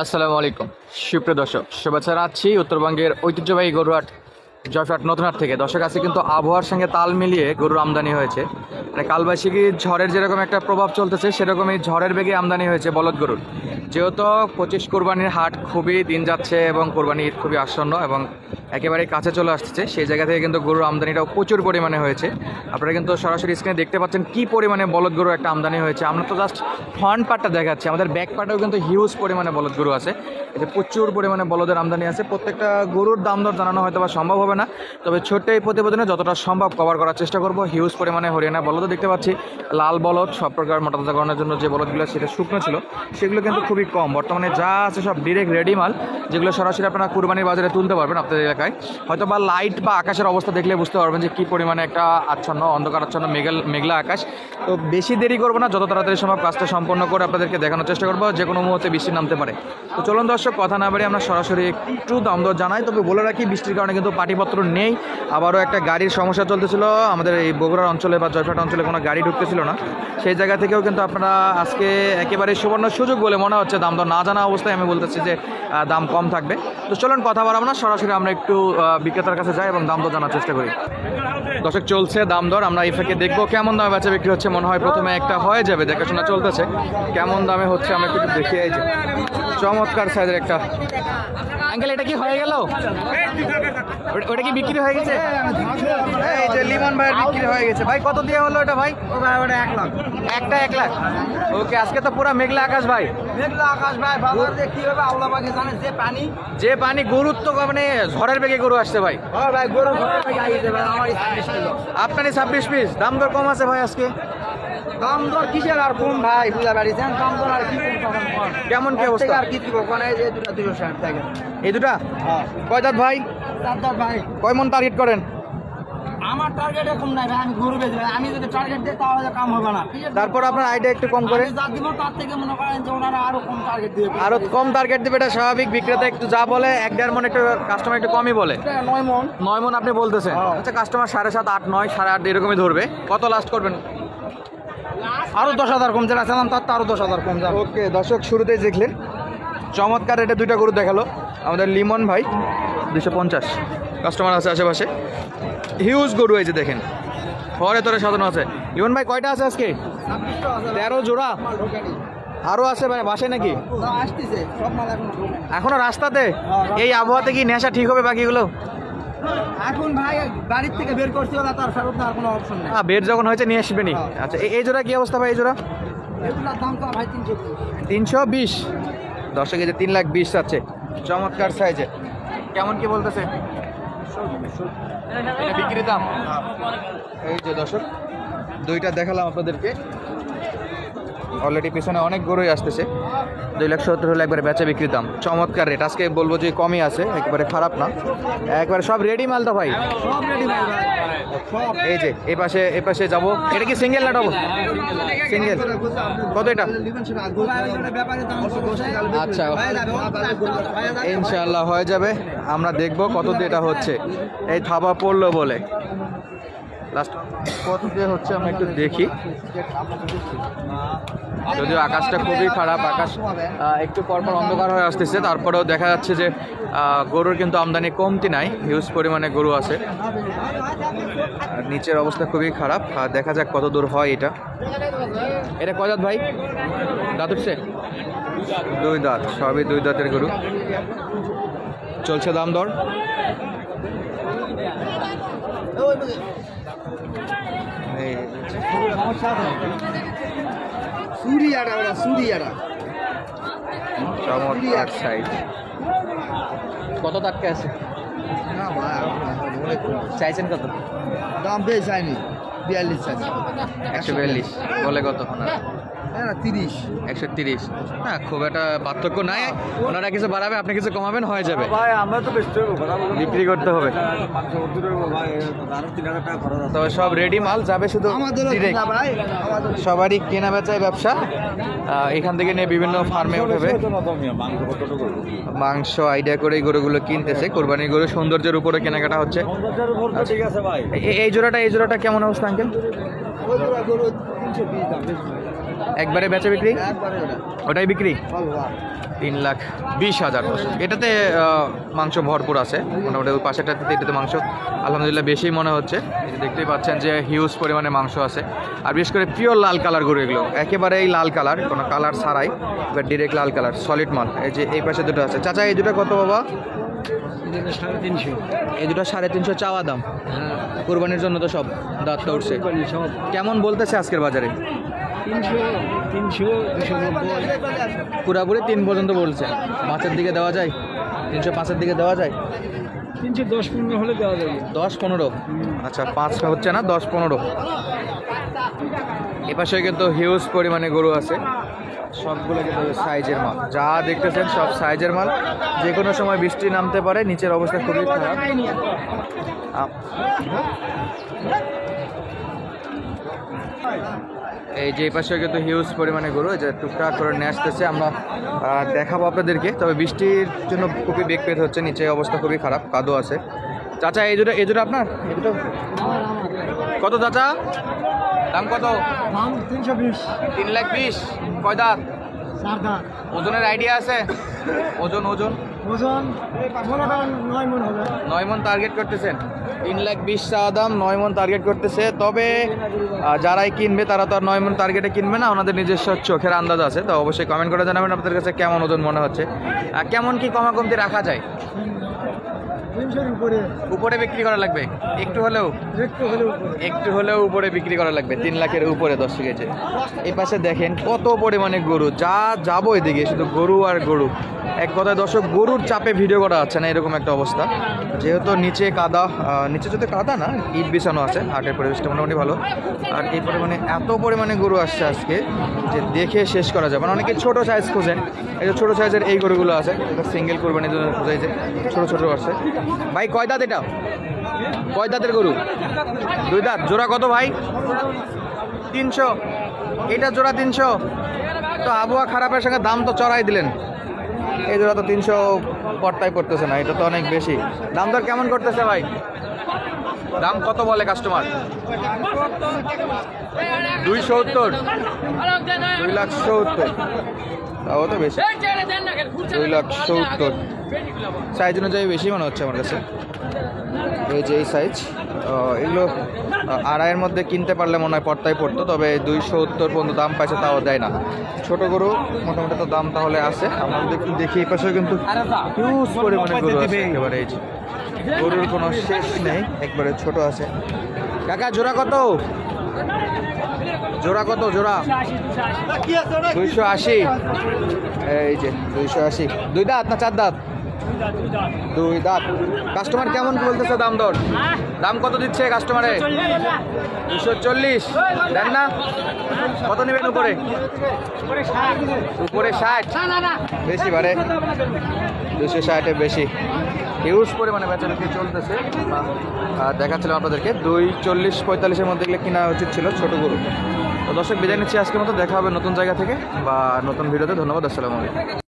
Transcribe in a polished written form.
আসসালামু আলাইকুম সুপ্রিয় দর্শক, শুভেচ্ছা রাখছি উত্তরবঙ্গের ঐতিহ্যবাহী গরুহাট জয়ফ্রাট নতুনহাট থেকে। দর্শক আছে কিন্তু আবহাওয়ার সঙ্গে তাল মিলিয়ে গরুর আমদানি হয়েছে। মানে কালবৈশাখী ঝড়ের যেরকম একটা প্রভাব চলতেছে, সেরকমই ঝড়ের বেগে আমদানি হয়েছে বলদ গরুর। যেহেতু 25 কোরবানির হাট খুবই দিন যাচ্ছে এবং কোরবানি ঈদ খুবই আসন্ন এবং একেবারে কাছে চলে আসছে, সেই জায়গা থেকে কিন্তু গরুর আমদানিটাও প্রচুর পরিমাণে হয়েছে। আপনারা কিন্তু সরাসরি স্ক্রিনে দেখতে পাচ্ছেন কি পরিমাণে বলদ গরু একটা আমদানি হয়েছে। আমরা তো জাস্ট ফ্রন্ট পার্টটা দেখাচ্ছি, আমাদের ব্যাক পার্টেও কিন্তু হিউজ পরিমাণে বলদ গরু আছে। এতে প্রচুর পরিমাণে বলদের আমদানি আছে। প্রত্যেকটা গরুর দাম দর জানানো হয়তো বা সম্ভব হবে না, তবে ছোট্ট এই প্রতিবেদনে যতটা সম্ভব কভার করার চেষ্টা করব। হিউজ পরিমাণে হরিয়ানা বলদও দেখতে পাচ্ছি, লাল বলদ সব প্রকার মোটাতাজাকরণের জন্য যে বলদগুলো সেটা শুকনো ছিল, সেগুলো কিন্তু খুবই কম। বর্তমানে যা আছে সব ডিরেক্ট রেডি মাল, যেগুলো সরাসরি আপনারা কুরবানির বাজারে তুলতে পারবেন আপনাদের এলাকায়। হয়তো বা লাইট বা আকাশের অবস্থা দেখলে বুঝতে পারবেন যে কী পরিমাণে একটা আচ্ছন্ন অন্ধকার আচ্ছন্ন মেঘলা আকাশ। তো বেশি দেরি করবো না, যত তাড়াতাড়ি সম্ভব কাজটা সম্পন্ন করে আপনাদেরকে দেখানোর চেষ্টা করবো। যে কোনো মুহূর্তে বৃষ্টি নামতে পারে। তো চলুন দর্শক, কথা না বাড়ি আমরা সরাসরি একটু দাম দর জানাই। তবে বলে রাখি, বৃষ্টির কারণে কিন্তু পাটিপত্র নেই। আবারও একটা গাড়ির সমস্যা চলতেছিল আমাদের এই বগুড়ার অঞ্চলে বা জয়ফ্রাট অঞ্চলে, কোনো গাড়ি ঢুকতেছিল না। সেই জায়গা থেকেও কিন্তু আপনারা আজকে একেবারে সুবর্ণ সুযোগ বলে মনে হচ্ছে। দাম দর না জানা অবস্থায় আমি বলতেছি যে দাম কম থাকবে। তো চলুন কথা বাড়াবো না, সরাসরি আমরা একটু বিক্রেতার কাছে যাই এবং দাম দর জানার চেষ্টা করি। দর্শক চলছে দাম দর, আমরা এফেকে দেখবো কেমন দামে বেচা বিক্রি হচ্ছে। মনে হয় প্রথমে একটা হয়ে যাবে, দেখাশোনা চলতেছে কেমন দামে হচ্ছে। আমরা একটু দেখে এই যে চমৎকার সাইজের একটা আঙ্কেল, এটা কি হয়ে গেল? ওটা কি বিক্রি হয়ে গেছে? এই যে লিমন ভাইয়ের বিক্রি হয়ে গেছে। ভাই কত দিয়ে হলো এটা? ভাই ওটা 1 লাখ। একটা 1 লাখ। ওকে, আজকে তো পুরো মেঘলা আকাশ ভাই। মেঘলা আকাশ ভাই, বাজার দিয়ে কি হবে আল্লাহ পাকে জানে। যে পানি গরুর তো মানে ঝড়ের বেগে গরু আসছে ভাই। ভাই গরু ঘরে থেকে আইছে ভাই, আমার 26 কিলো। আপনারই 26 পিস। দাম দর কম আছে ভাই আজকে। দাম দর কিসের আর কম ভাই, বুঝা পারিছেন? দাম দর আর কি কম কম। কেমন কি অবস্থা? আর কি দিব কোন? এই যে দুটা 260 টাকা। এই দুটা কয় দাঁত ভাই? দাম দর ভাই, কয় মন টার্গেট করেন? আমার টার্গেট এরকম নাই ভাই। আমি গরু বেচি ভাই, আমি যদি টার্গেট দিই তাহলে কাম হবে না। তারপর আপনার আইডিয়া একটু কম করে আমি যা দিব তার থেকে মনে করেন যে ওনারা আরো কম টার্গেট দিবে। আরো কম টার্গেট দিবে, এটা স্বাভাবিক। বিক্রেতা একটু যা বলে 1.5 মন, একটু কাস্টমার একটু কমই বলে। 9 মন। 9 মন আপনি বলতেছেন। আচ্ছা, কাস্টমার 7.5, 8, 9, 8.5 এরকমই ধরবে। কত লাস্ট করবেন? আরো 10,000 কম যেটা ছিলাম তার তো আরো 10,000 কম যাবে। ওকে দর্শক, শুরুতেই দেখলেন চমৎকার রেটে দুইটা গরু দেখালো আমাদের লিমন ভাই। 250 কাস্টমার আছে আশেপাশে। হিউজ গরু এই যে দেখেন, ঘরে তোরে সাজানো আছে। লিমন ভাই কয়টা আছে আজকে? 13 জোড়া। আরও আছে মানে বাসে নাকি? আসতেছে সব মাল এখনো রাস্তাতে? এই আবহাওয়াতে কি নেশা ঠিক হবে বাকিগুলো? এখন ভাই বাড়ির থেকে বের করছি, ওরা তার ফেরত আর কোনো অপশন নেই। বেড যখন হয়েছে নিয়ে আসবেনি। আচ্ছা, এই জোড়া কি অবস্থা ভাই? এই জোড়া এগুলোর দাম তো ভাই 320। দর্শক এই যে 3,20,000 আছে, চমৎকার সাইজে। কেমন কি বলতেছে এটা বিক্রির দাম? এই যে দর্শক, দুইটা দেখালাম আপনাদেরকে। অলরেডি পিছনে অনেক গরুই আসতেছে। 2,70,000 হলে একবারে বেচা বিক্রির দাম। চমৎকার রেট। আজকে বলবো যে কমই আছে, একেবারে খারাপ না। একবারে সব রেডি মাল তো ভাই। সব রেডি ভাই ভাই সব। এই যে এই পাশে যাবো। এটা কি সিঙ্গেল না ডবল? সিঙ্গেল। কত এটা? আচ্ছা, ইনশাআল্লাহ হয়ে যাবে। আমরা দেখবো কত দিয়ে এটা হচ্ছে। এই থাবা পড়লো বলে লাস্ট কত দিয়ে হচ্ছে আমরা একটু দেখি। যদিও আকাশটা খুবই খারাপ, আকাশ একটু পরপর অন্ধকার হয়ে আসতেছে, তারপরেও দেখা যাচ্ছে যে গরুর কিন্তু আমদানি কমতি নাই, হিউজ পরিমাণে গরু আছে। আর নিচের অবস্থা খুবই খারাপ। দেখা যাক কত দূর হয় এটা। এটা কয় দাঁত ভাই? দাঁত উঠছে? 2 দাঁত, সবই 2 দাঁতের গরু। চলছে দাম দর। চমৎকার সাইজ। কত টাটকা আছে? চাইছেন কত? দাম বেশি চাইনি, 42 চাইছি। 142 বলে কত? 30। 130। হ্যাঁ, খুব একটা পার্থক্য নাই। ওনারা কিছু বাড়াবে, আপনি কিছু কমাবেন, হয়ে যাবে। ভাই আমরা তো বেচতে হবে, বিক্রি করতে হবে। তবে সব রেডি মাল যাবে, শুধু direct। সবারই কেনা বেচায় ব্যবসা। এখান থেকে নিয়ে বিভিন্ন ফার্মে উঠবে মাংস আইডিয়া করে এই গরুগুলো কিনতেছে। কোরবানির গরু সৌন্দর্যের উপরে কেনাকাটা হচ্ছে। ঠিক আছে ভাই। এই জোড়াটা কেমন অবস্থা আঙ্কেল? একবারে বেচা বিক্রি একবারে ওটা ওটাই বিক্রি ভালো ভালো 3,20,000 দর্শক। এটাতে মাংস ভরপুর আছে, মোটামুটি ওই পাশেটাতে এটাতে মাংস আলহামদুলিল্লাহ বেশি মনে হচ্ছে। এই যে দেখতেই পাচ্ছেন যে হিউজ পরিমাণে মাংস আছে, আর বিশেষ করে পিওর লাল কালার গরু এগুলো, একেবারেই লাল কালার, কোনো কালার ছাড়াই, এবার ডিরেক্ট লাল কালার সলিড মাল। এই যে এই পাশে দুটো আছে। চাচা এই দুটো কত বাবা? 350 এই দুটো 350 চাওয়া দাম, কোরবানির জন্য তো সব দাঁতটা উঠছে। সব কেমন বলতেছে আজকের বাজারে? 300 290 পুরাপুরি 3 পর্যন্ত বলছে। 5-এর দিকে দেওয়া যায়? 305-এর দিকে দেওয়া যায়? 310-15 হলে দেওয়া যাবে। 10-15। আচ্ছা 5 হচ্ছে না, 10-15। এপাশে কিন্তু হিউজ পরিমাণে গরু আছে, সবগুলো কিন্তু সাইজের মাল। যা দেখতেছেন সব সাইজের মাল, যে কোনো সময় বৃষ্টি নামতে পারে, নিচের অবস্থা খুবই খারাপ। এই যে পাশে কিন্তু হিউজ পরিমাণে গরু, এই যে টুকটাক করে নিয়ে আসতেছে, আমরা দেখাবো আপনাদেরকে। তবে বৃষ্টির জন্য খুবই বেগ পেতে হচ্ছে, নিচে অবস্থা খুবই খারাপ, কাদো আছে। চাচা এই দুটো আপনার? এই দুটো কত চাচা? দাম কত? 320 3,20,000। কয় দাঁত? 4 দাঁত। ওজনের আইডিয়া আছে? ওজন ওজন মনে করেন 9 মণ হবে। 9 মণ টার্গেট করতেছেন? 3,20,000 চাওয়া দাম, 9 মণ টার্গেট করতেছে। তবে যারাই কিনবে তারা তো আর 9 মণ টার্গেটে কিনবে না, ওনাদের নিজস্ব চোখের আন্দাজ আছে। তো অবশ্যই কমেন্ট করে জানাবেন আপনাদের কাছে কেমন ওজন মনে হচ্ছে, আর কেমন কি কমাকমতি রাখা যায়। 300 উপরে উপরে বিক্রি করা লাগবে একটু হলেও, একটু হলেও উপরে বিক্রি করা লাগবে। 3 লাখের উপরে 10 কেজি। এই পাশে দেখেন কত পরিমাণে গরু, যা যাবো এদিকে শুধু গরু আর গরু। এক কথায় দর্শক, গরুর চাপে ভিডিও করা যাচ্ছে না, এরকম একটা অবস্থা। যেহেতু নিচে কাদা, নিচে যদি কাদা না, ইট বিছানো আছে, হাটের পরিবেশটা মোটামুটি ভালো। আর এই পরিমাণে এত পরিমাণে গরু আসছে আজকে যে দেখে শেষ করা যাবে না। অনেকে ছোটো সাইজ খোঁজেন, এই যে ছোটো সাইজের এই গরুগুলো আছে, এটা সিঙ্গেল কোরবানির জন্য খোঁজাই, যে ছোটো ছোটো আছে। ভাই কয় দাঁত এটা? কয় দাঁতের গরু? 2 দাঁত। জোড়া কত ভাই? 300। এটা জোড়া 300? তো আবহাওয়া খারাপের সঙ্গে দাম তো চড়াই দিলেন। এই জোড়া তো 300 পট্টাই পড়তেছে না, এটা তো অনেক বেশি। দাম দর কেমন করতেছে ভাই? দাম কত বলে কাস্টমার? 270। 2,70,000। তাও তো বেশি, 2,70,000। সাইজ অনুযায়ী বেশি মনে হচ্ছে আমার কাছে। এই যে এই সাইজ, এগুলো 2.5-এর মধ্যে কিনতে পারলে মনে হয় পড়তাই পড়তো, তবে 270 পর্যন্ত দাম পাইছে, তাও দেয় না। ছোট গরু মোটামুটি তো দাম তাহলে আছে। আমরা যদি একটু দেখি, এই পাশে কিন্তু হিউজ পরিমাণে গরু আছে একেবারে। এই যে গরুর কোনো শেষ নেই, একবারে ছোট আছে। কাকা জোড়া কত? জোড়া কত জোড়া? 280। এই যে 280। 2 দাঁত না 4 দাঁত? 2 দাঁত। কাস্টমার কেমন কি বলতেছে দাম দর? দাম কত দিচ্ছে কাস্টমারে? 240। দেন না? কত নেবেন উপরে? উপরে 60? বেশি বাড়ে, 260-এ বেশি। হিউজ পরিমাণে বেচাবিক্রি চলতেছে। দেখাচ্ছিলাম আপনাদেরকে 240-45-এর মধ্যে এগুলো কেনা উচিত ছিল ছোট গরু। তো দর্শক বিদায় নিচ্ছি আজকের মতো। দেখা হবে নতুন জায়গা থেকে বা নতুন ভিডিওতে। ধন্যবাদ, আসসালামু আলাইকুম।